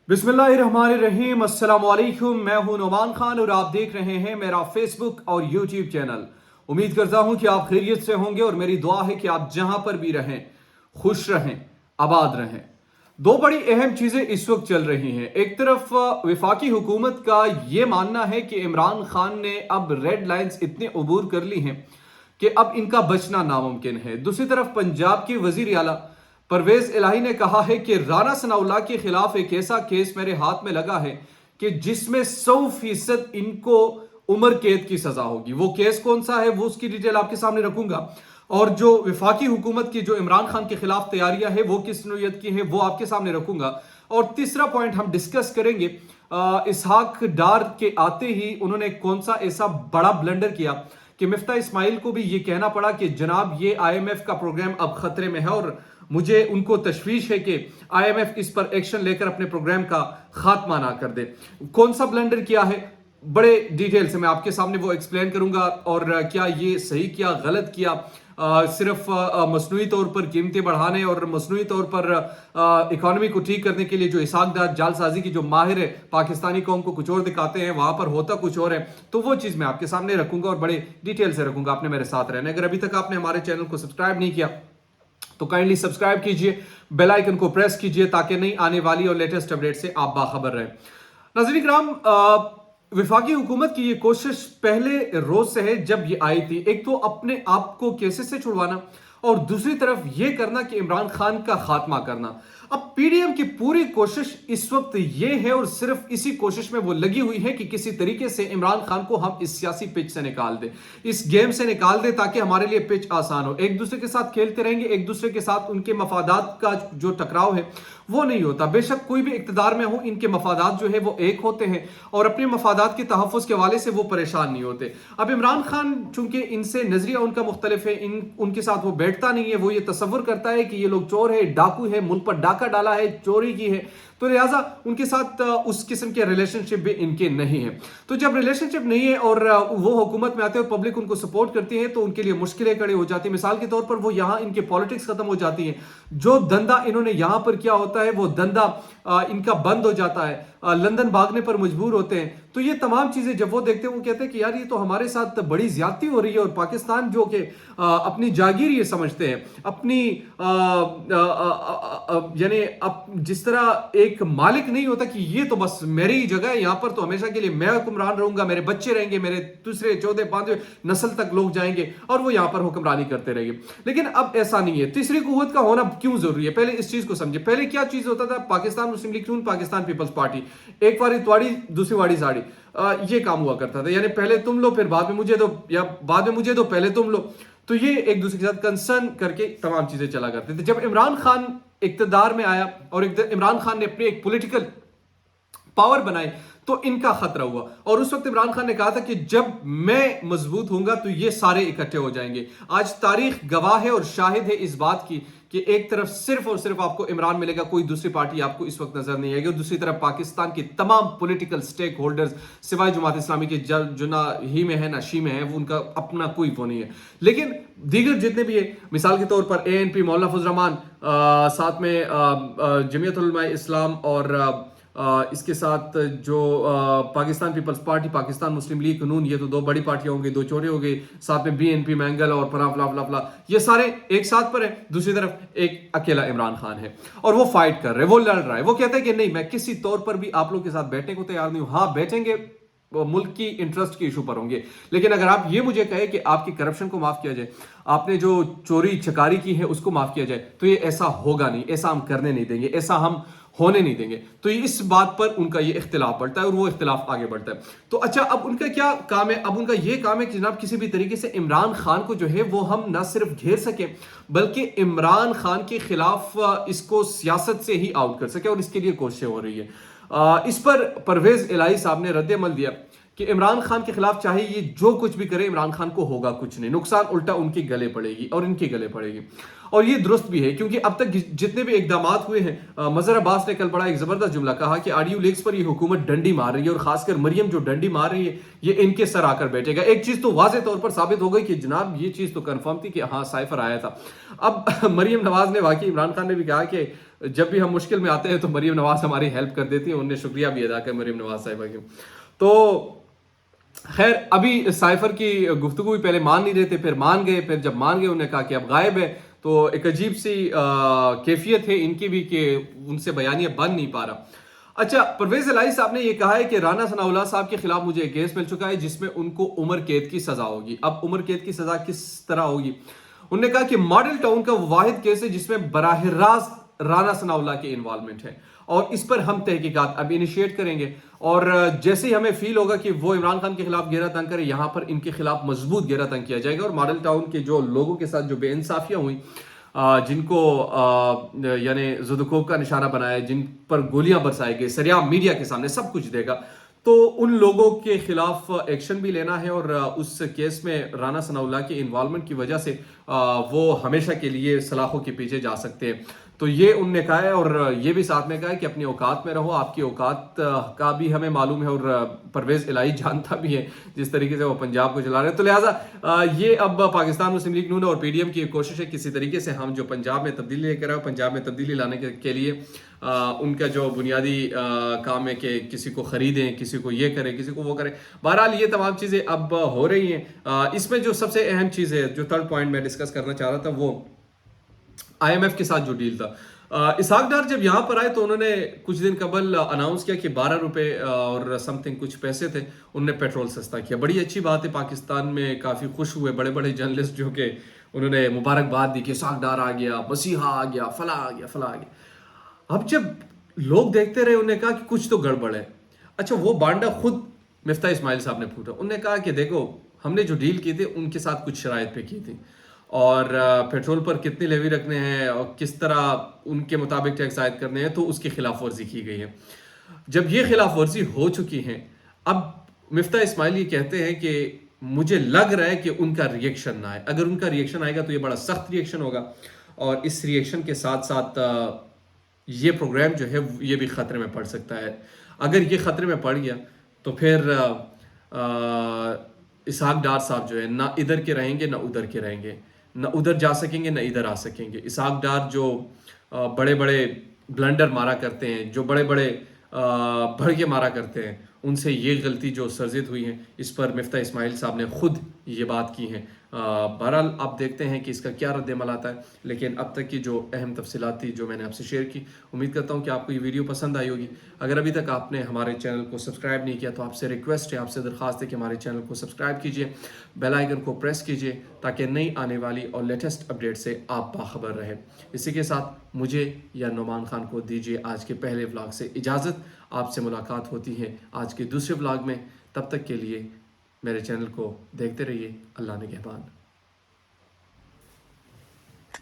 बिस्मिल्लाहिर्रहमानिर्रहीम। अस्सलाम वालेकुम। मैं हूं नुमान खान और आप देख रहे हैं मेरा फेसबुक और यूट्यूब चैनल। उम्मीद करता हूं कि आप खैरियत से होंगे और मेरी दुआ है कि आप जहां पर भी रहें खुश रहें, आबाद रहें। दो बड़ी अहम चीजें इस वक्त चल रही हैं। एक तरफ वफाकी हुकूमत का ये मानना है कि इमरान खान ने अब रेड लाइंस इतने अबूर कर ली हैं कि अब इनका बचना नामुमकिन है। दूसरी तरफ पंजाब के वजीर आला परवेज इलाही ने कहा है कि राना सनाउल्लाह के खिलाफ एक ऐसा केस मेरे हाथ में लगा है कि जिसमें 100% इनको उम्र कैद की सजा होगी। वो केस कौन सा है वो उसकी डिटेल आपके सामने रखूंगा, और जो विफाकी हुकूमत की जो इमरान खान के खिलाफ तैयारियां है वो किस नौयत की है वो आपके सामने रखूंगा। और तीसरा पॉइंट हम डिस्कस करेंगे, इसहाक डार के आते ही उन्होंने कौन सा ऐसा बड़ा ब्लंडर किया कि मिफ्ता इस्माइल को भी ये कहना पड़ा कि जनाब ये आईएमएफ का प्रोग्राम अब खतरे में है, और मुझे उनको तशवीश है कि आईएमएफ इस पर एक्शन लेकर अपने प्रोग्राम का खात्मा ना कर दे। कौन सा ब्लंडर किया है बड़े डिटेल से मैं आपके सामने वो एक्सप्लेन करूंगा, और क्या ये सही किया गलत किया, सिर्फ मसनूई तौर पर कीमतें बढ़ाने और मसनूई तौर पर इकोनॉमी को ठीक करने के लिए जो इसाकदार जालसाजी की जो माहिर है पाकिस्तानी कौम को कुछ और दिखाते हैं, वहां पर होता कुछ और है। तो वो चीज़ मैं आपके सामने रखूंगा और बड़े डिटेल से रखूंगा। आपने मेरे साथ रहना। अगर अभी तक आपने हमारे चैनल को सब्सक्राइब नहीं किया तो काइंडली सब्सक्राइब कीजिए, बेल आइकन को प्रेस कीजिए ताकि नई आने वाली और लेटेस्ट अपडेट से आप बाखबर रहें। नाज़रीन किराम, वफाकी हुकूमत की ये कोशिश पहले रोज से है जब ये आई थी। एक तो अपने आप को केसेस से छुड़वाना और दूसरी तरफ ये करना कि इमरान खान का खात्मा करना। अब पीडीएम की पूरी कोशिश इस वक्त ये है और सिर्फ इसी कोशिश में वो लगी हुई है कि किसी तरीके से इमरान खान को हम इस सियासी पिच से निकाल दे, इस गेम से निकाल दे, ताकि हमारे लिए पिच आसान हो। एक दूसरे के साथ खेलते रहेंगे, एक दूसरे के साथ उनके मफादात का जो टकराव है वो नहीं होता। बेशक कोई भी इक्तदार में हो, इनके मफादात जो है वो एक होते हैं और अपने मफादात के तहफ़्फ़ुज़ के हवाले से वो परेशान नहीं होते। अब इमरान खान चूंकि इनसे नजरिया उनका मुख्तलिफ है, उनके साथ वो बैठता नहीं है। वो ये तसव्वुर करता है कि ये लोग चोर है, डाकू है, मुल्क पर डाका डाला है, चोरी की है, तो लिहाजा उनके साथ उस किस्म के रिलेशनशिप भी इनके नहीं है। तो जब रिलेशनशिप नहीं है और वो हुकूमत में आते हैं, पब्लिक उनको सपोर्ट करती है, तो उनके लिए मुश्किलें खड़ी हो जाती है। मिसाल के तौर पर वो यहाँ इनके पॉलिटिक्स खत्म हो जाती है। जो धंधा इन्होंने यहाँ पर किया होता है वो धंधा इनका बंद हो जाता है, लंदन भागने पर मजबूर होते हैं। तो ये तमाम चीजें जब वो देखते हैं वो कहते हैं कि यार ये तो हमारे साथ बड़ी ज्यादती हो रही है। और पाकिस्तान जो कि अपनी जागीर ये समझते हैं, अपनी यानी जिस तरह एक मालिक नहीं होता कि ये तो बस मेरी ही जगह है, यहाँ पर तो हमेशा के लिए मैं हुक्मरान रहूंगा, मेरे बच्चे रहेंगे, मेरे दूसरे चौथे पांचवें नस्ल तक लोग जाएंगे और वो यहाँ पर हुक्मरानी करते रहेंगे। लेकिन अब ऐसा नहीं है। तीसरी कुव्वत का होना क्यों जरूरी है, पहले इस चीज को समझे। पहले क्या चीज होता था, पाकिस्तान मुस्लिम लीग नून, पाकिस्तान पीपल्स पार्टी, एक वारी त्वाड़ी दूसरी वाड़ी साड़ी, ये काम हुआ करता था। यानी पहले तुम लो फिर बाद में मुझे दो, या बाद में मुझे दो पहले तुम लो। तो ये एक दूसरे के साथ कंसर्न करके तमाम चीजें चला करते थे। जब इमरान खान इक्तदार में आया और इमरान खान ने अपनी एक पॉलिटिकल पावर बनाई तो इनका खतरा हुआ। और उस वक्त इमरान खान ने कहा था कि जब मैं मजबूत होऊंगा तो ये सारे इकट्ठे हो जाएंगे। आज तारीख गवाह है और शाहिद है इस बात की कि एक तरफ सिर्फ और सिर्फ आपको इमरान मिलेगा, कोई दूसरी पार्टी आपको इस वक्त नजर नहीं आएगी। और दूसरी तरफ पाकिस्तान के तमाम पॉलिटिकल स्टेक होल्डर्स सिवाय जमात इस्लामी के जो ना ही में है ना शी में है, वो उनका अपना कोई वो नहीं है। लेकिन दीगर जितने भी है, मिसाल के तौर पर एएनपी, मौलाना फजल रहमान, साथ में जमीयत उलमा इस्लाम और इसके साथ जो पाकिस्तान पीपल्स पार्टी, पाकिस्तान मुस्लिम लीग नून, ये तो दो बड़ी पार्टियां होंगी, दो छोटे हो गए। साथ में बीएनपी, मैंगल और फला, ये सारे एक साथ पर है। दूसरी तरफ एक अकेला इमरान खान है और वो फाइट कर रहे हैं, वो लड़ रहा है। वो कहता है कि नहीं, मैं किसी तौर पर भी आप लोग के साथ बैठने को तैयार नहीं हूं। हाँ, बैठेंगे, मुल्क की इंटरेस्ट के इशू पर होंगे, लेकिन अगर आप ये मुझे कहे कि आपकी करप्शन को माफ किया जाए, आपने जो चोरी चकारी की है उसको माफ किया जाए, तो ये ऐसा होगा नहीं, ऐसा हम करने नहीं देंगे, ऐसा हम होने नहीं देंगे। तो इस बात पर उनका ये इख्तिलाफ बढ़ता है और वो इख्तिलाफ आगे बढ़ता है। तो अच्छा, अब उनका क्या काम है? अब उनका ये काम है कि जनाब किसी भी तरीके से इमरान खान को जो है वो हम ना सिर्फ घेर सके बल्कि इमरान खान के खिलाफ इसको सियासत से ही आउट कर सके, और इसके लिए कोशिशें हो रही है। इस पर परवेज इलाही साहब ने रद्द-ए-अमल दिया कि इमरान खान के खिलाफ चाहे ये जो कुछ भी करे, इमरान खान को होगा कुछ नहीं, नुकसान उल्टा उनके गले पड़ेगी और इनके गले पड़ेगी। और ये दुरुस्त भी है, क्योंकि अब तक जितने भी इकदाम हुए हैं, मजहर अब्बास ने कल बड़ा एक जबरदस्त जुमला कहा कि आडियो लीक्स पर ये हुकूमत डंडी मार रही है, और खासकर मरियम जो डंडी मार रही है ये इनके सर आकर बैठेगा। एक चीज तो वाज़े तौर पर साबित हो गई कि जनाब ये चीज तो कंफर्म थी कि हाँ साइफर आया था। अब मरियम नवाज ने, वाकई इमरान खान ने भी कहा कि जब भी हम मुश्किल में आते हैं तो मरीम नवाज हमारी हेल्प कर देती है, उन्हें शुक्रिया भी अदा कर मरीम नवाज साहिबा की। तो खैर अभी साइफर की गुफ्तगू भी पहले मान नहीं रहे थे, फिर मान गए, फिर जब मान गए उन्होंने कहा कि अब गायब है, तो एक अजीब सी कैफियत है इनकी भी कि उनसे बयानिया बन नहीं पा रहा। अच्छा, परवेज इलाही साहब ने यह कहा है कि राना सनाउल्लाह साहब के खिलाफ मुझे एक केस मिल चुका है जिसमें उनको उम्र कैद की सजा होगी। अब उम्र कैद की सजा किस तरह होगी? उन्होंने कहा कि मॉडल टाउन का वाहिद केस है जिसमें बराह रास्त राना सनाउल्लाह की इन्वॉल्वमेंट है और इस पर हम तहकीकात अब इनिशिएट करेंगे और जैसे ही हमें फील होगा कि वो इमरान खान के खिलाफ घेरा तंग करे, यहाँ पर इनके खिलाफ मजबूत घेरा तंग किया जाएगा। और मॉडल टाउन के जो लोगों के साथ जो बेइंसाफियां हुई, जिनको यानी जुदकोब का निशाना बनाया, जिन पर गोलियां बरसाई गई सरियाम मीडिया के सामने सब कुछ देगा, तो उन लोगों के खिलाफ एक्शन भी लेना है और उस केस में राना सनाउल्लाह की इन्वॉल्वमेंट की वजह से वो हमेशा के लिए सलाखों के पीछे जा सकते हैं। तो ये उनने कहा है और ये भी साथ में कहा है कि अपनी औकात में रहो, आपकी औकात का भी हमें मालूम है और परवेज इलाही जानता भी है जिस तरीके से वो पंजाब को चला रहे हैं। तो लिहाजा ये अब पाकिस्तान मुस्लिम लीग नून और पीडीएम की कोशिश है किसी तरीके से हम जो पंजाब में तब्दीली लेकर आए, पंजाब में तब्दीली लाने के लिए उनका जो बुनियादी काम है कि किसी को खरीदें, किसी को ये करें, किसी को वो करें। बहरहाल ये तमाम चीज़ें अब हो रही हैं। इसमें जो सबसे अहम चीज़ है, जो थर्ड पॉइंट मैं डिस्कस करना चाह रहा था, वो IMF के साथ जो डील था। इसहाक डार जब यहाँ पर आए तो उन्होंने कुछ दिन कबल अनाउंस किया कि 12 रुपए और समथिंग कुछ पैसे थे, उन्होंने पेट्रोल सस्ता किया। बड़ी अच्छी बात है, पाकिस्तान में काफ़ी खुश हुए बड़े बड़े जर्नलिस्ट जो कि उन्होंने मुबारकबाद दी कि इसहाक डार आ गया, मसीहा आ गया, फला आ गया, फला आ गया। अब जब लोग देखते रहे उन्होंने कहा कि कुछ तो गड़बड़ है। अच्छा, वो बांडा खुद मिफ्ता इस्माइल साहब ने फूटा, उन्होंने कहा कि देखो हमने जो डील की थी उनके साथ कुछ शराइत पे की थी और पेट्रोल पर कितनी लेवी रखने हैं और किस तरह उनके मुताबिक टैक्स आयद करने हैं, तो उसकी खिलाफ वर्जी की गई है। जब ये खिलाफ वर्जी हो चुकी है, अब मिफ्ता इस्माइल ये कहते हैं कि मुझे लग रहा है कि उनका रिएक्शन ना आए। अगर उनका रिएक्शन आएगा तो ये बड़ा सख्त रिएक्शन होगा और इस रिएक्शन के साथ साथ ये प्रोग्राम जो है ये भी ख़तरे में पड़ सकता है। अगर ये ख़तरे में पड़ गया तो फिर इसहाक डार साहब जो है ना इधर के रहेंगे ना उधर के रहेंगे, न उधर जा सकेंगे न इधर आ सकेंगे। इसहाक डार जो बड़े बड़े ब्लंडर मारा करते हैं, जो बड़े बड़े भड़के मारा करते हैं, उनसे ये गलती जो सर्जित हुई है, इस पर मिफ्ता इस्माइल साहब ने खुद ये बात की है। बहरहाल आप देखते हैं कि इसका क्या रद्द-ए-अमल आता है, लेकिन अब तक की जो अहम तफसीलात थी जो मैंने आपसे शेयर की, उम्मीद करता हूँ कि आपको ये वीडियो पसंद आई होगी। अगर अभी तक आपने हमारे चैनल को सब्सक्राइब नहीं किया तो आपसे रिक्वेस्ट है, आपसे दरख्वास्त है कि हमारे चैनल को सब्सक्राइब कीजिए, बेल आइकन को प्रेस कीजिए ताकि नई आने वाली और लेटेस्ट अपडेट से आप बाखबर रहें। इसी के साथ मुझे या नोमान खान को दीजिए आज के पहले व्लॉग से इजाज़त। आपसे मुलाकात होती है आज के दूसरे व्लॉग में। तब तक के लिए मेरे चैनल को देखते रहिए। अल्लाह निगहबान।